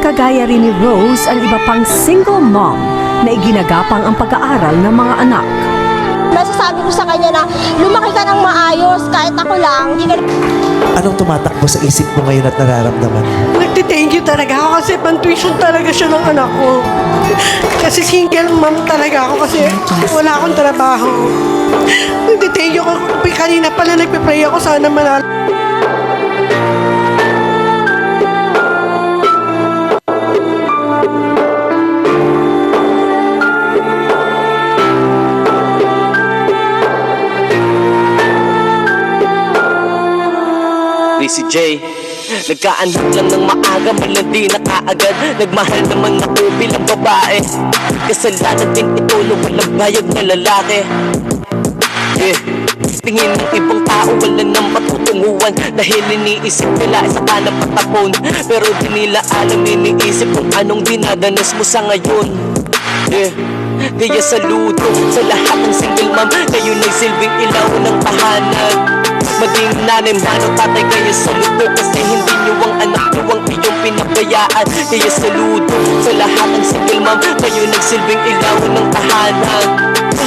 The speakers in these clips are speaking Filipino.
Kagaya rin ni Rose ang iba pang single mom na iginagapang ang pag-aaral ng mga anak. Masasabi ko sa kanya na lumaki ka ng maayos kahit ako lang. Hindi ka... Anong tumatakbo sa isip mo ngayon at nararamdaman? Nagtithank you talaga ako kasi pan-tuition talaga siya ng anak ko. Kasi single mom talaga ako kasi wala akong trabaho. Nagtithank you ako. Kanina pala nagpipray ako sana manalo. Si Jay, nagkaanak lang ng maaga, malandi na kaagad. Nagmahal naman ako bilang babae. Kasalanan din ito na walang bayag na lalaki. Tingin ng ibang tao wala nang matutunguhan, dahil iniisip nila isa ka na patapon. Pero di nila alam, iniisip kung anong dinadanas mo sa ngayon. Kaya saludo sa lahat ng single mom, kayo nagsilbing ilaw ng tahanan. Maging nanay, manong tatay, kayo saludo, kasi hindi nyo ang anak nyo ang iyong pinabayaan. Kaya saludo sa lahat ng single mom, kayo nagsilbing ilaw ng tahanan.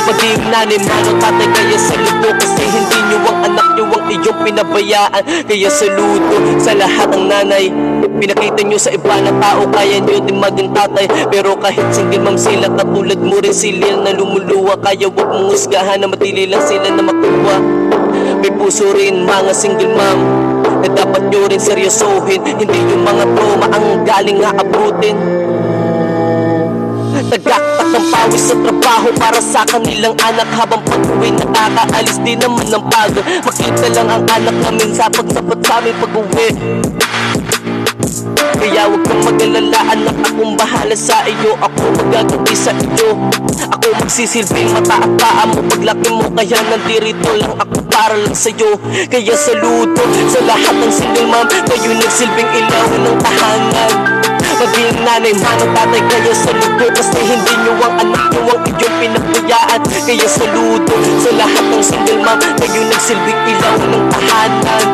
Maging nanay, manong tatay, kayo saludo, kasi hindi nyo ang anak nyo ang iyong pinabayaan. Kaya saludo sa lahat ng nanay, pinakita nyo sa iba na tao, kaya nyo din maging tatay. Pero kahit single mom sila, katulad mo rin sila na lumuluwa. Kaya wag mong husgahan na matili lang sila na makuha. May puso rin mga single mom na dapat nyo rin seryosohin. Hindi yung mga trauma ang galing nga abutin. Tagaktak ng pawis sa trabaho para sa kanilang anak, habang pag-uwi nakakaalis din naman ng pagod. Makita lang ang anak namin sa pagsapat sa aming pag-uwi. Kaya huwag kang mag-alala, anak, akong bahala sa iyo. Ako magaganti sa iyo. Ako magsisilbing mata at paa mo paglaki mo, kaya nandirito lang ako para lang sa'yo. Kaya saludo sa lahat ng single mom, kayo nagsilbing ilaw ng tahanan. Maging nanay, manong tatay, kaya saludo, kasi hindi nyo ang anak nyo ang iyong pinabayaan. Kaya saludo sa lahat ng single mom, kayo nagsilbing ilaw ng tahanan.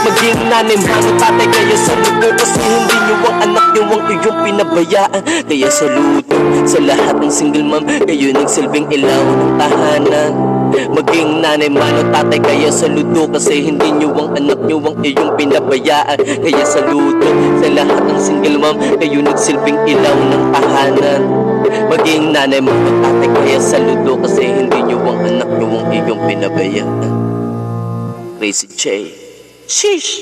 Maging nanay, manong tatay, kaya saludo, kasi hindi nyo ang anak nyo ang iyong pinabayaan. Kaya saludo sa lahat ng single mom, kayo nagsilbing ilaw ng tahanan. Maging nanay, manong tatay, kaya saludo, kasi hindi nyo ang anak nyo ang iyong pinabayaan. Kaya saludo sa lahat ng single mom, kayo nagsilbing ilaw ng tahanan. Maging nanay, manong tatay, kaya saludo, kasi hindi nyo ang anak nyo ang iyong pinabayaan. Crazy J. Sheesh!